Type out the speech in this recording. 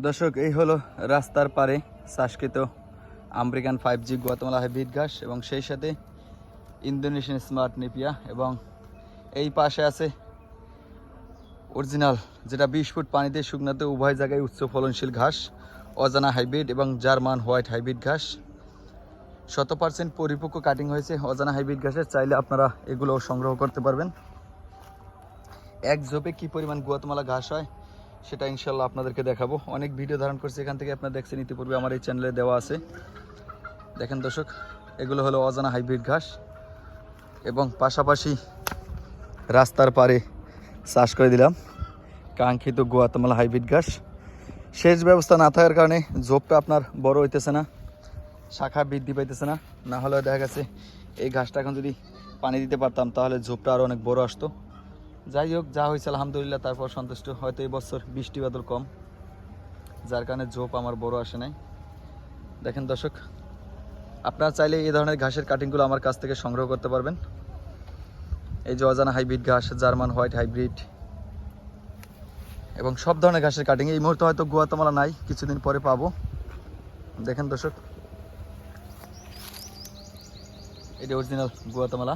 দর্শক, এই হলো রাস্তার পারে চাষকৃত আমেরিকান 5G গুয়াতেমালা হাইব্রিড ঘাস এবং সেই সাথে ইন্দোনেশিয়ান স্মার্ট নেপিয়া, এবং এই পাশে আছে অরিজিনাল যেটা 20 ফুট পানিতে শুকনাতে উভয় জায়গায় উচ্চ ফলনশীল ঘাস অজানা হাইব্রিড এবং জার্মান হোয়াইট হাইব্রিড ঘাস। 100% পরিপক্ক কাটিং হয়েছে অজানা হাইব্রিড ঘাসের। চাইলে আপনারা এগুলো সংগ্রহ করতে পারবেন। এক ঝোপে কী পরিমাণ গুয়াতেমালা ঘাস হয় সেটা ইনশাল্লাহ আপনাদেরকে দেখাবো। অনেক ভিডিও ধারণ করছি এখান থেকে, আপনারা দেখছেন ইতিপূর্বে, আমার এই চ্যানেলে দেওয়া আছে। দেখেন দর্শক, এগুলো হলো অজানা হাইব্রিড ঘাস এবং পাশাপাশি রাস্তার পারে চাষ করে দিলাম কাঙ্ক্ষিত গুয়াতেমালা হাইব্রিড ঘাস। সেচ ব্যবস্থা না থাকার কারণে ঝোপটা আপনার বড় হইতেছে না, শাখা বৃদ্ধি পাইতেছে না। না হলে দেখা গেছে এই ঘাসটা এখন যদি পানি দিতে পারতাম তাহলে ঝোপটা আরও অনেক বড় আসতো। যাই হোক, যা হয়েছে আলহামদুলিল্লাহ, তারপর সন্তুষ্ট। হয়তো এই বছর বৃষ্টি বাদল কম, যার কারণে ঝোপ আমার বড় আসে নাই। দেখেন দর্শক, আপনারা চাইলে এই ধরনের ঘাসের কাটিংগুলো আমার কাছ থেকে সংগ্রহ করতে পারবেন। এই যে অজানা হাইব্রিড ঘাস, জার্মান হোয়াইট হাইব্রিড এবং সব ধরনের ঘাসের কাটিং। এই মুহূর্তে হয়তো গুয়াতেমালা নাই, কিছুদিন পরে পাবো। দেখেন দর্শক, এটা অরিজিনাল গুয়াতেমালা।